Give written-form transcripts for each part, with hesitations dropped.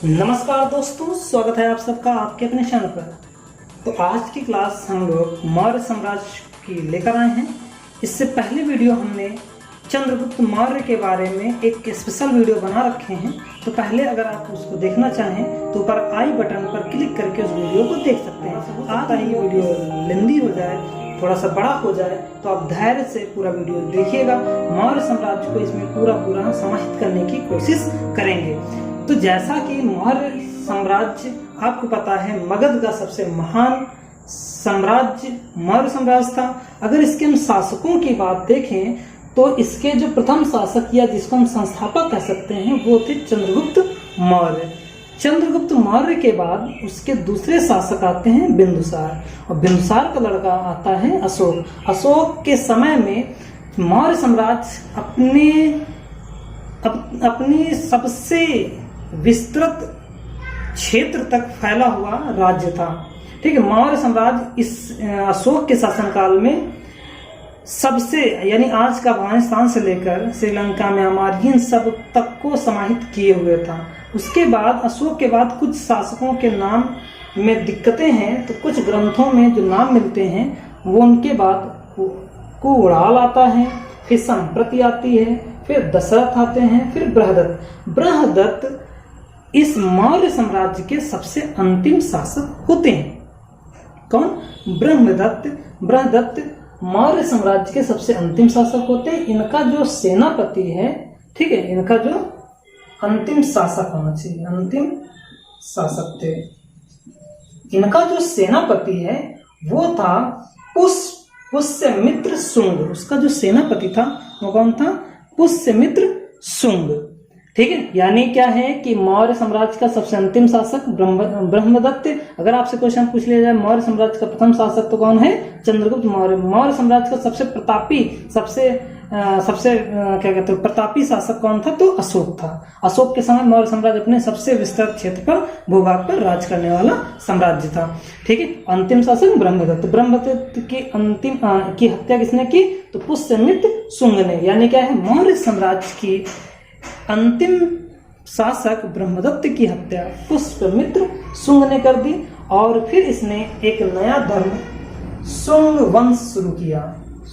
नमस्कार दोस्तों, स्वागत है आप सबका आपके अपने चैनल पर। तो आज की क्लास हम लोग मौर्य साम्राज्य की लेकर आए हैं। इससे पहले वीडियो हमने चंद्रगुप्त मौर्य के बारे में एक स्पेशल वीडियो बना रखे हैं। तो पहले अगर आप उसको देखना चाहें तो ऊपर आई बटन पर क्लिक करके उस वीडियो को देख सकते हैं। आज ये वीडियो लेंदी हो जाए, थोड़ा सा बड़ा हो जाए, तो आप धैर्य से पूरा वीडियो देखिएगा। मौर्य साम्राज्य को इसमें पूरा समाहित करने की कोशिश करेंगे। तो जैसा कि मौर्य साम्राज्य आपको पता है, मगध का सबसे महान साम्राज्य मौर्य साम्राज्य था। अगर इसके हम शासकों की बात देखें तो इसके जो प्रथम शासक या जिसको हम संस्थापक कह सकते हैं वो थे चंद्रगुप्त मौर्य। चंद्रगुप्त मौर्य के बाद उसके दूसरे शासक आते हैं बिंदुसार, और बिंदुसार का लड़का आता है अशोक। अशोक के समय में मौर्य साम्राज्य अपनी सबसे विस्तृत क्षेत्र तक फैला हुआ राज्य था। ठीक है, मौर्य साम्राज्य इस अशोक के शासनकाल में सबसे, यानी आज का अफगानिस्तान से लेकर श्रीलंका, म्यांमार, इन सब तक को समाहित किए हुए था। उसके बाद अशोक के बाद कुछ शासकों के नाम में दिक्कतें हैं, तो कुछ ग्रंथों में जो नाम मिलते हैं वो उनके बाद कुणाल आता है, फिर संप्रति आती है, फिर दशरथ आते हैं, फिर बृहदत्त। बृहदत्त इस मौर्य साम्राज्य के सबसे अंतिम शासक होते हैं। कौन? बृहदत्त। बृहदत्त मौर्य साम्राज्य के सबसे अंतिम शासक होते हैं। इनका जो सेनापति है, ठीक है, इनका जो अंतिम शासक होना चाहिए, अंतिम शासक थे। इनका जो सेनापति है वो था पुष्यमित्र शुंग। उसका जो सेनापति था वो कौन था? पुष्यमित्र शुंग। ठीक है, यानी क्या है कि मौर्य साम्राज्य का सबसे अंतिम शासक ब्रह्मदत्त। अगर आपसे क्वेश्चन पूछ लिया जाए मौर्य साम्राज्य का प्रथम शासक तो कौन है? चंद्रगुप्त मौर्य। मौर्य साम्राज्य का सबसे प्रतापी क्या कहते हैं, प्रतापी शासक कौन था? तो अशोक था। अशोक के समय मौर्य साम्राज्य अपने सबसे विस्तृत क्षेत्र पर, भूभाग पर राज करने वाला साम्राज्य था। ठीक है, अंतिम शासक ब्रह्मदत्त। ब्रह्मदत्त की अंतिम की हत्या किसने की? तो पुष्यमित्र शुंग ने। यानी क्या है, मौर्य साम्राज्य की अंतिम शासक ब्रह्मदत्त की हत्या पुष्यमित्र शुंग ने कर दी, और फिर इसने एक नया धर्म शुंग वंश शुरू किया।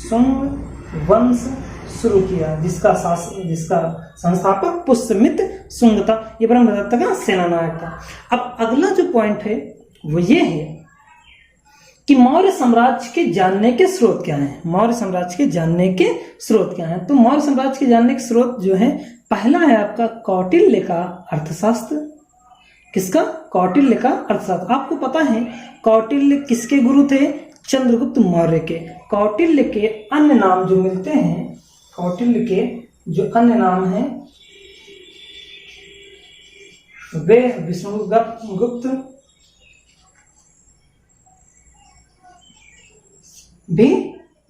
शुंग वंश शुरू किया, जिसका संस्थापक पुष्यमित्र शुंग था। ये ब्रह्मदत्त का सेनानायक था। अब अगला जो पॉइंट है वो ये है कि मौर्य साम्राज्य के जानने के स्रोत क्या हैं। मौर्य साम्राज्य के जानने के स्रोत क्या हैं? तो मौर्य साम्राज्य के जानने के स्रोत जो है, पहला है आपका कौटिल्य का अर्थशास्त्र। किसका? कौटिल्य का अर्थशास्त्र। आपको पता है कौटिल्य किसके गुरु थे? चंद्रगुप्त मौर्य के। कौटिल्य के अन्य नाम जो मिलते हैं, कौटिल्य के जो अन्य नाम हैं वे विष्णुगुप्त भी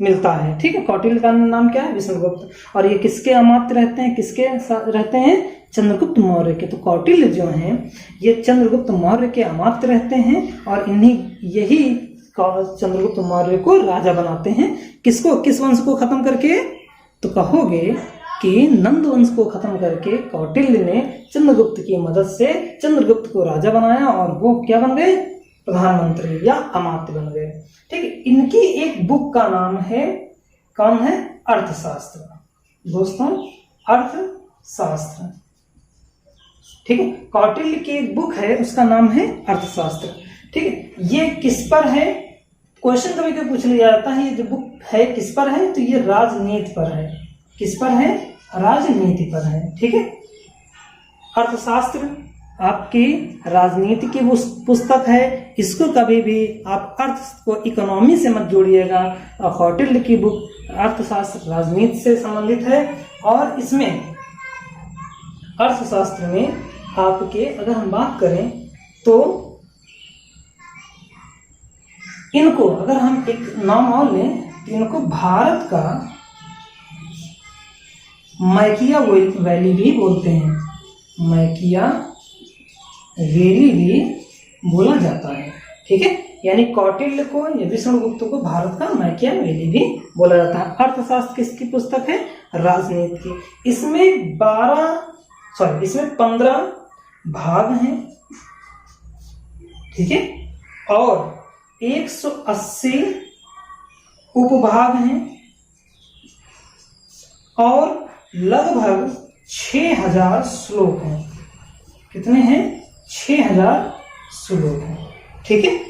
मिलता है। ठीक है, कौटिल्य का नाम क्या है? विष्णुगुप्त। और ये किसके अमात्य रहते हैं? किसके रहते हैं? चंद्रगुप्त मौर्य के। तो कौटिल्य जो हैं ये चंद्रगुप्त मौर्य के अमात्य रहते हैं, और यही चंद्रगुप्त मौर्य को राजा बनाते हैं। किसको? किस वंश को खत्म करके? तो कहोगे कि नंद वंश को खत्म करके कौटिल्य ने चंद्रगुप्त की मदद से चंद्रगुप्त को राजा बनाया, और वो क्या बन गए? प्रधानमंत्री या अमात्य बन गए। ठीक है, इनकी एक बुक का नाम है, कौन है? अर्थशास्त्र। दोस्तों, अर्थशास्त्र। ठीक है, कौटिल्य की एक बुक है, उसका नाम है अर्थशास्त्र। ठीक है, ये किस पर है? क्वेश्चन कभी कभी पूछ लिया जाता है, ये जो बुक है किस पर है? तो ये राजनीति पर है। किस पर है? राजनीति पर है। ठीक है, अर्थशास्त्र आपकी राजनीति की पुस्तक है। इसको कभी भी आप अर्थ को इकोनॉमी से मत जोड़िएगा। कौटिल्य की बुक अर्थशास्त्र राजनीति से संबंधित है, और इसमें अर्थशास्त्र में आपके अगर हम बात करें तो इनको अगर हम एक नाम और लें तो इनको भारत का मैकिया वैली भी बोलते हैं। मैकिया वैली भी बोला जाता है। ठीक है, यानी कौटिल्य को या विष्णुगुप्त को भारत का मैकिया वैली भी बोला जाता है। अर्थशास्त्र किसकी पुस्तक है? राजनीति की। इसमें 15 भाग हैं, ठीक है, और 180 उपभाग हैं और लगभग 6000 श्लोक हैं। कितने हैं? 6000 श्लोक हैं, ठीक है।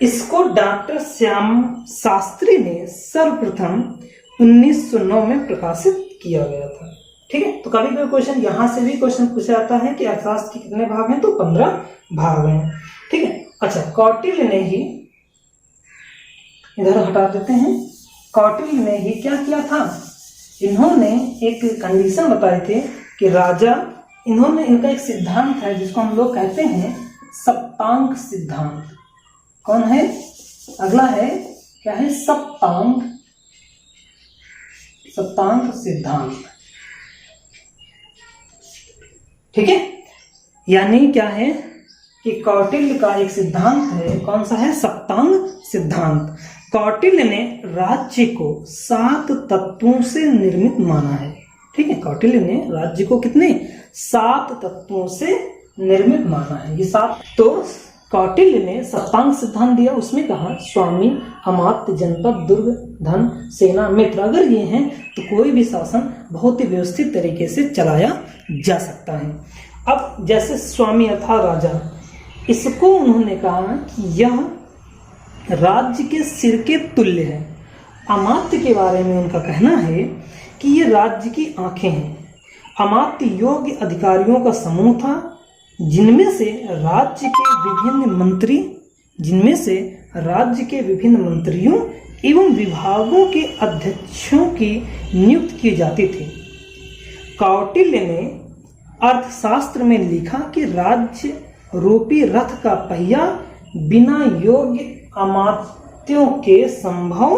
इसको डॉक्टर श्याम शास्त्री ने सर्वप्रथम 1909 में प्रकाशित किया गया था, ठीक है। तो कभी कभी क्वेश्चन यहां से भी क्वेश्चन पूछा जाता है कि अर्थशास्त्र के कितने भाग हैं, तो 15 भाग हैं, ठीक है। अच्छा, कौटिल्य ने ही, इधर हटा देते हैं, कौटिल्य ने ही क्या किया था, इन्होंने एक कंडीशन बताए थे कि राजा, इन्होंने, इनका एक सिद्धांत है जिसको हम लोग कहते हैं सप्तांग सिद्धांत। कौन है? अगला है क्या है? सप्तांग सिद्धांत, ठीक है। यानी क्या है कि कौटिल्य का एक सिद्धांत है, कौन सा है? सप्तांग सिद्धांत। कौटिल्य ने राज्य को 7 तत्वों से निर्मित माना है, ठीक है। कौटिल्य ने राज्य को कितने? 7 तत्वों से निर्मित माना है। ये 7, तो कौटिल्य ने सप्तांग सिद्धांत दिया, उसमें कहा स्वामी, अमात्य, जनपद, दुर्ग, धन, सेना, मित्र, अगर ये हैं तो कोई भी शासन बहुत ही व्यवस्थित तरीके से चलाया जा सकता है। अब जैसे स्वामी अर्थात राजा, इसको उन्होंने कहा कि यह राज्य के सिर के तुल्य है। अमात्य के बारे में उनका कहना है कि ये राज्य की आंखें हैं। अमात्य योग्य अधिकारियों का समूह था जिनमें से राज्य के विभिन्न मंत्रियों एवं विभागों के अध्यक्षों की नियुक्ति की जाती थी। कौटिल्य ने अर्थशास्त्र में लिखा कि राज्य रूपी रथ का पहिया बिना योग्य अमात्यों के संभव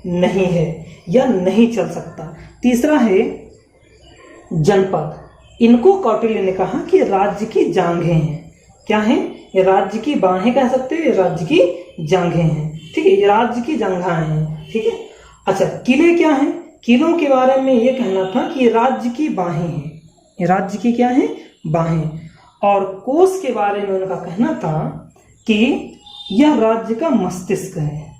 नहीं है या नहीं चल सकता। तीसरा है जनपद। इनको कौटिल्य ने कहा कि राज्य की जांघें हैं। क्या है? ये राज्य की बाहें कह सकते हैं, राज्य की जांघें हैं, ठीक है। ये राज्य की जांघाएं हैं, ठीक है। अच्छा, किले क्या हैं? किलों के बारे में ये कहना था कि राज्य की बाहें हैं। ये राज्य की क्या है? बाहें। और कोष के बारे में उनका कहना था कि यह राज्य का मस्तिष्क है,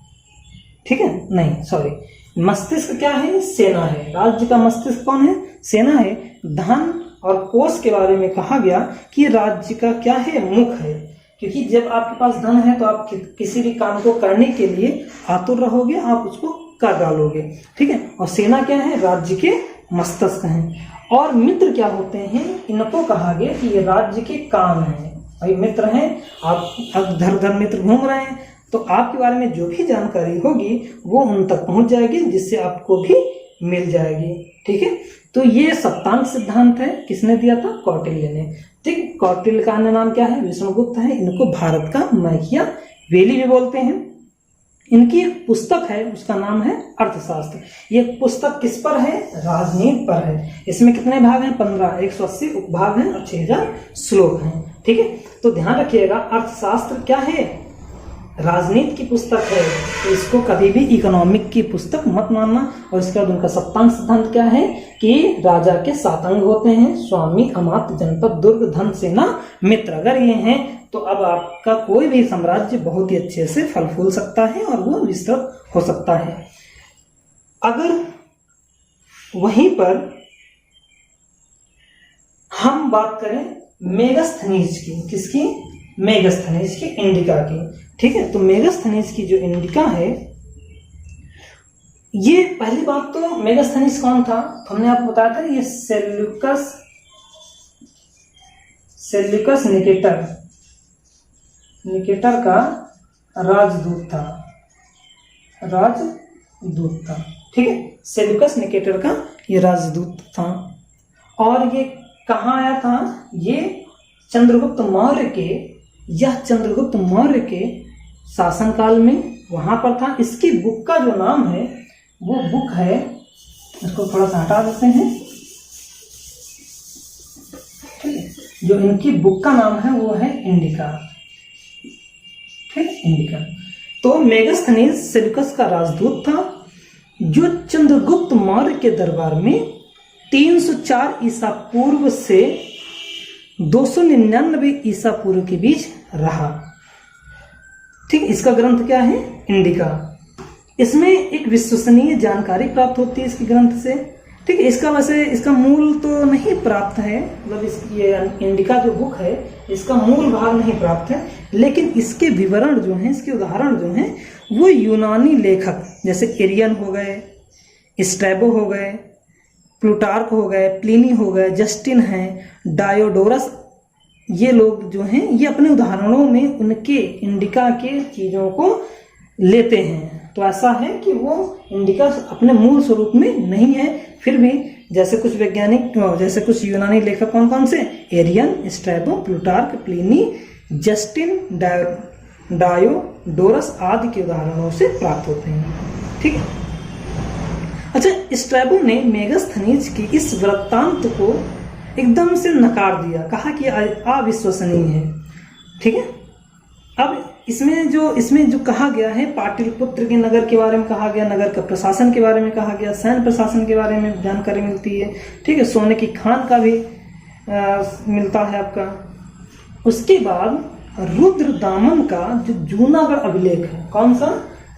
ठीक है। नहीं, सॉरी, मस्तिष्क क्या है? सेना है। राज्य का मस्तिष्क कौन है? सेना है। धन और कोष के बारे में कहा गया कि राज्य का क्या है? मुख है। क्योंकि जब आपके पास धन है तो आप किसी भी काम को करने के लिए आतुर रहोगे, आप उसको कर डालोगे, ठीक है। और सेना क्या है? राज्य के मस्तिष्क हैं। और मित्र क्या होते हैं? इनको कहा गया कि ये राज्य के कान हैं। भाई मित्र हैं, आप इधर उधर मित्र घूम रहे हैं तो आपके बारे में जो भी जानकारी होगी वो उन तक पहुंच जाएगी, जिससे आपको भी मिल जाएगी, ठीक है। तो ये सप्तांग सिद्धांत है, किसने दिया था? कौटिल्य ने, ठीक। कौटिल्य का अन्य नाम क्या है? विष्णुगुप्त है। इनको भारत का मैकियावेली भी बोलते हैं। इनकी एक पुस्तक है, उसका नाम है अर्थशास्त्र। ये पुस्तक किस पर है? राजनीति पर है। इसमें कितने भाग हैं? 15, 180 उपभाग हैं और 6000 श्लोक हैं, ठीक है। तो ध्यान रखिएगा, अर्थशास्त्र क्या है? राजनीति की पुस्तक है, तो इसको कभी भी इकोनॉमिक की पुस्तक मत मानना। और इसके बाद उनका सप्तांग सिद्धांत क्या है कि राजा के 7 अंग होते हैं, स्वामी, अमात्य, जनपद, दुर्ग, धन, सेना, मित्र। अगर ये हैं तो अब आपका कोई भी साम्राज्य बहुत ही अच्छे से फल फूल सकता है और वो विस्तृत हो सकता है। अगर वहीं पर हम बात करें मेगास्थनीज की, किसकी? मेगास्थनीज की, इंडिका की, ठीक है। तो मेगास्थनीज की जो इंडिका है, ये पहली बात तो मेगास्थनीज कौन था? हमने आपको बताया था ये सेल्यूकस निकेटर का राजदूत था, ठीक है। सेल्यूकस निकेटर का ये राजदूत था। और ये कहाँ आया था? ये चंद्रगुप्त मौर्य के शासनकाल में वहां पर था। इसकी बुक का जो नाम है वो बुक है, इसको थोड़ा सा हटा देते हैं, ठीक है। जो इनकी बुक का नाम है वो है इंडिका, ठीक, इंडिका। तो मेगास्थनीज सेल्यूकस का राजदूत था जो चंद्रगुप्त मौर्य के दरबार में 304 ईसा पूर्व से 299 ईसा पूर्व के बीच रहा। ठीक, इसका ग्रंथ क्या है? इंडिका। इसमें एक विश्वसनीय जानकारी प्राप्त होती है इसके ग्रंथ से। ठीक है, इसका वैसे इसका मूल तो नहीं प्राप्त है, मतलब ये इंडिका जो बुक है इसका मूल भाग नहीं प्राप्त है, लेकिन इसके विवरण जो हैं, इसके उदाहरण जो हैं, वो यूनानी लेखक जैसे एरियन हो गए, स्ट्रैबो हो गए, प्लूटार्क हो गए, प्लिनी हो गए, जस्टिन है, डायोडोरस, ये लोग जो हैं ये अपने उदाहरणों में उनके इंडिका के चीज़ों को लेते हैं। तो ऐसा है कि वो इंडिका अपने मूल स्वरूप में नहीं है, फिर भी जैसे कुछ वैज्ञानिक, जैसे कुछ यूनानी लेखक कौन कौन से, Arrian, Strabo, Plutarch, Pliny, Justin, Diodorus आदि के उदाहरणों से प्राप्त होते हैं। ठीक है। अच्छा, स्ट्रैबो ने मेगास्थनीज की इस वृत्तांत को एकदम से नकार दिया, कहा कि अविश्वसनीय है। ठीक है। अब इसमें जो कहा गया है, पाटलिपुत्र के नगर के बारे में कहा गया, नगर का प्रशासन के बारे में कहा गया, सैन्य प्रशासन के बारे में जानकारी मिलती है। ठीक है, सोने की खान का भी मिलता है आपका। उसके बाद रुद्रदामन का जो जूनागढ़ अभिलेख है, कौन सा?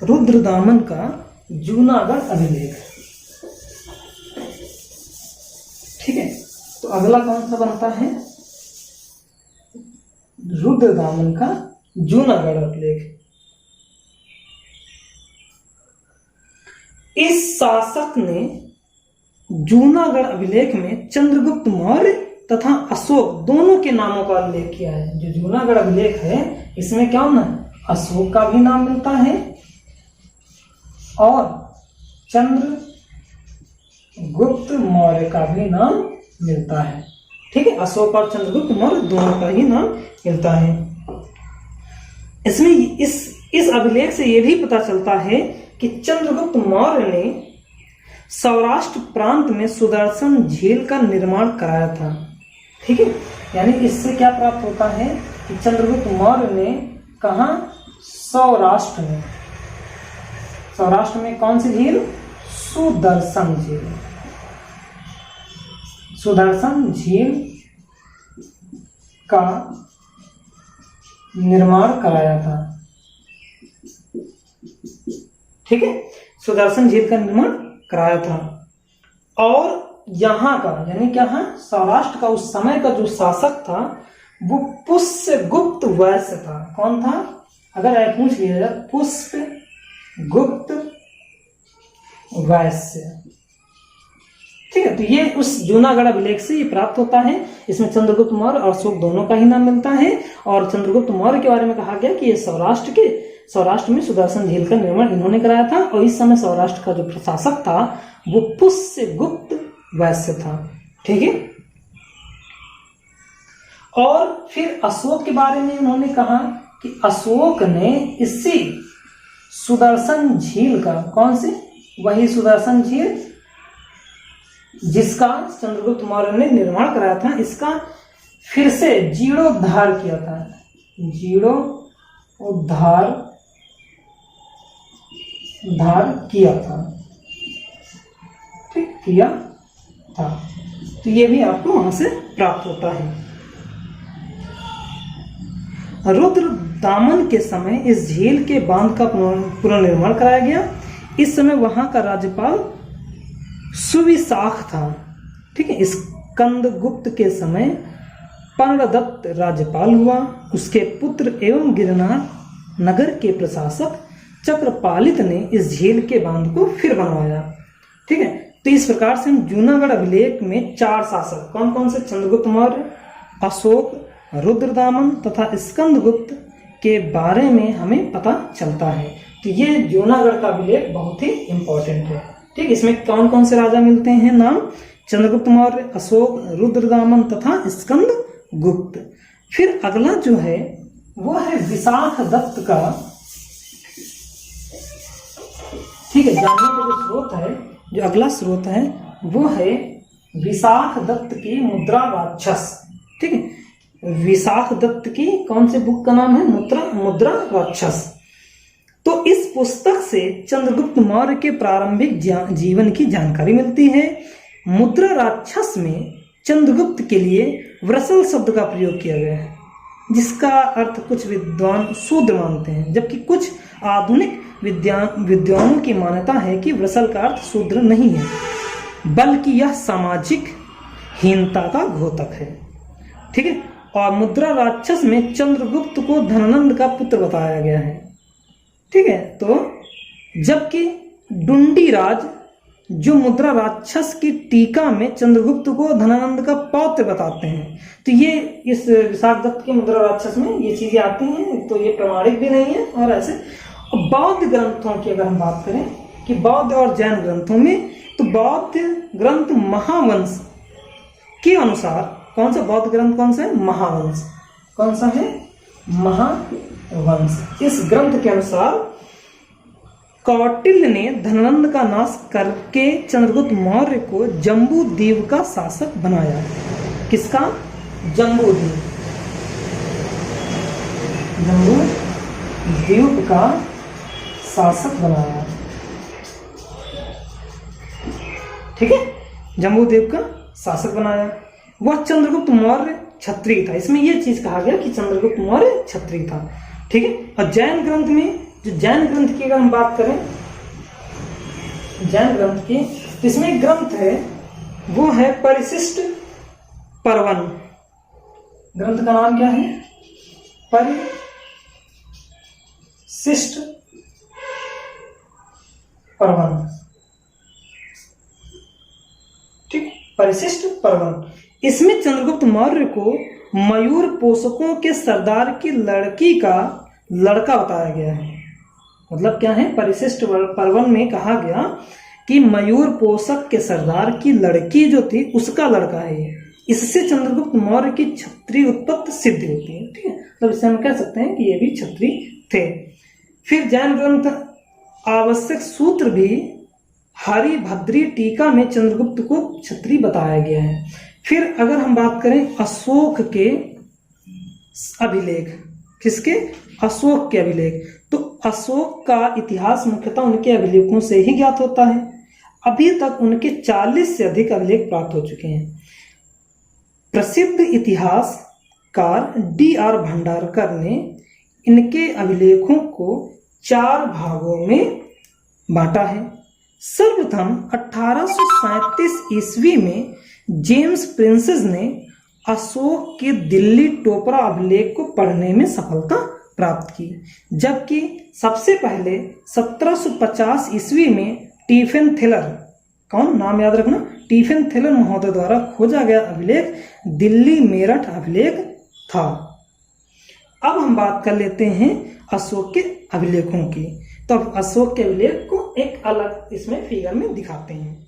रुद्रदामन का जूनागढ़ अभिलेख। ठीक है, तो अगला कौन सा बनता है? रुद्रदामन का जूनागढ़ अभिलेख। इस शासक ने जूनागढ़ अभिलेख में चंद्रगुप्त मौर्य तथा अशोक दोनों के नामों का उल्लेख किया है। जो जूनागढ़ अभिलेख है इसमें क्या होना, अशोक का भी नाम मिलता है और चंद्रगुप्त मौर्य का भी नाम मिलता है। ठीक है, अशोक और चंद्रगुप्त मौर्य दोनों का ही नाम मिलता है। इसमें इस अभिलेख से यह भी पता चलता है कि चंद्रगुप्त मौर्य ने सौराष्ट्र प्रांत में सुदर्शन झील का निर्माण कराया था। ठीक है, यानी इससे क्या प्राप्त होता है कि चंद्रगुप्त मौर्य ने कहा, सौराष्ट्र में कौन सी झील? सुदर्शन झील। सुदर्शन झील का निर्माण कराया था। ठीक है, सुदर्शन झील का निर्माण कराया था। और यहां का यानी क्या है, सौराष्ट्र का उस समय का जो शासक था वो पुष्यगुप्त वैश्य था। कौन था? अगर पूछ लिया जाए, पुष्यगुप्त वैश्य। ठीक है, तो ये उस जूनागढ़ अभिलेख से ये प्राप्त होता है। इसमें चंद्रगुप्त मौर्य और अशोक दोनों का ही नाम मिलता है और चंद्रगुप्त मौर्य के बारे में कहा गया कि ये सौराष्ट्र में सुदर्शन झील का निर्माण इन्होंने कराया था और इस समय सौराष्ट्र का जो प्रशासक था वो पुष्यगुप्त वैश्य था। ठीक है, और फिर अशोक के बारे में उन्होंने कहा कि अशोक ने इसी सुदर्शन झील का, कौन सी? वही सुदर्शन झील जिसका चंद्रगुप्त मौर्य ने निर्माण कराया था, इसका फिर से जीर्णोद्धार किया था। जीर्णोद्धार किया था। ठीक, किया था। तो ये भी आपको वहां से प्राप्त होता है। रुद्रदामन के समय इस झील के बांध का पुनर्निर्माण कराया गया। इस समय वहां का राज्यपाल सुविशाख था। ठीक है, स्कंदगुप्त के समय पर्णदत्त राज्यपाल हुआ। उसके पुत्र एवं गिरनार नगर के प्रशासक चक्रपालित ने इस झील के बांध को फिर बनवाया। ठीक है, तो इस प्रकार से हम जूनागढ़ अभिलेख में 4 शासक, कौन कौन से? चंद्रगुप्त मौर्य, अशोक, रुद्रदामन तथा स्कंदगुप्त के बारे में हमें पता चलता है। तो ये जूनागढ़ का अभिलेख बहुत ही इंपॉर्टेंट है। ठीक, इसमें कौन कौन से राजा मिलते हैं नाम? चंद्रगुप्त मौर्य, अशोक, रुद्रदामन तथा स्कंदगुप्त। फिर अगला जो है वो है विशाख दत्त का। ठीक है, जानने का जो स्रोत है, जो अगला स्रोत है वो है विशाख दत्त की मुद्रा राक्षस। ठीक है, विशाख दत्त की कौन से बुक का नाम है? मुद्रा राक्षस। तो इस पुस्तक से चंद्रगुप्त मौर्य के प्रारंभिक जीवन की जानकारी मिलती है। मुद्रा राक्षस में चंद्रगुप्त के लिए व्रसल शब्द का प्रयोग किया गया है, जिसका अर्थ कुछ विद्वान शूद्र मानते हैं, जबकि कुछ आधुनिक विद्वानों की मान्यता है कि व्रसल का अर्थ शूद्र नहीं है, बल्कि यह सामाजिक हीनता का घोतक है। ठीक है। और मुद्रा राक्षस में चंद्रगुप्त को धनानंद का पुत्र बताया गया है। ठीक है। तो जबकि डुंडीराज जो मुद्रा राक्षस की टीका में चंद्रगुप्त को धनानंद का पौत्र बताते हैं, तो ये इस विशाखदत्त के मुद्रा राक्षस में ये चीजें आती हैं, तो ये प्रमाणिक भी नहीं है। और ऐसे बौद्ध ग्रंथों की अगर हम बात करें कि बौद्ध और जैन ग्रंथों में, तो बौद्ध ग्रंथ महावंश के अनुसार, कौन सा बौद्ध ग्रंथ कौन सा है? महावंश। कौन सा है? महावंश। इस ग्रंथ के अनुसार कौटिल्य ने धनानंद का नाश करके चंद्रगुप्त मौर्य को जम्बूद्वीप का शासक बनाया। किसका? जम्बूद्वीप। जम्बूद्वीप का शासक बनाया। ठीक है। जम्बूद्वीप का शासक बनाया। वह चंद्रगुप्त मौर्य क्षत्रिय था। इसमें यह चीज कहा गया कि चंद्रगुप्त मौर्य क्षत्रिय था। ठीक है। और जैन ग्रंथ में, जो जैन ग्रंथ की अगर हम बात करें, जैन ग्रंथ की, तो इसमें एक ग्रंथ है, वो है परिशिष्ट पर्वन। ग्रंथ का नाम क्या है? परिशिष्ट पर्वन। ठीक। परिशिष्ट पर्वन। इसमें चंद्रगुप्त मौर्य को मयूर पोषकों के सरदार की लड़की का लड़का बताया गया है। मतलब क्या है? परिशिष्ट पर्वन में कहा गया कि मयूर पोषक के सरदार की लड़की जो थी उसका लड़का है ये। इससे चंद्रगुप्त मौर्य की क्षत्रिय उत्पत्ति सिद्ध होती है। ठीक है। तो इससे हम कह सकते हैं कि ये भी क्षत्रिय थे। फिर जैन ग्रंथ आवश्यक सूत्र भी हरिभद्री टीका में चंद्रगुप्त को क्षत्रिय बताया गया है। फिर अगर हम बात करें अशोक के अभिलेख, किसके? अशोक के अभिलेख, तो अशोक का इतिहास मुख्यतः उनके अभिलेखों से ही ज्ञात होता है। अभी तक उनके 40 से अधिक अभिलेख प्राप्त हो चुके हैं। प्रसिद्ध इतिहासकार D.R. भंडारकर ने इनके अभिलेखों को 4 भागों में बांटा है। सर्वप्रथम 1837 ईस्वी में जेम्स प्रिंसेस ने अशोक के दिल्ली टोपरा अभिलेख को पढ़ने में सफलता प्राप्त की, जबकि सबसे पहले 1750 ईस्वी में टीफेन थेलर, कौन? नाम याद रखना, टीफेन थेलर महोदय द्वारा खोजा गया अभिलेख दिल्ली मेरठ अभिलेख था। अब हम बात कर लेते हैं अशोक के अभिलेखों की। तो अब अशोक के अभिलेख को एक अलग इसमें फिगर में दिखाते हैं।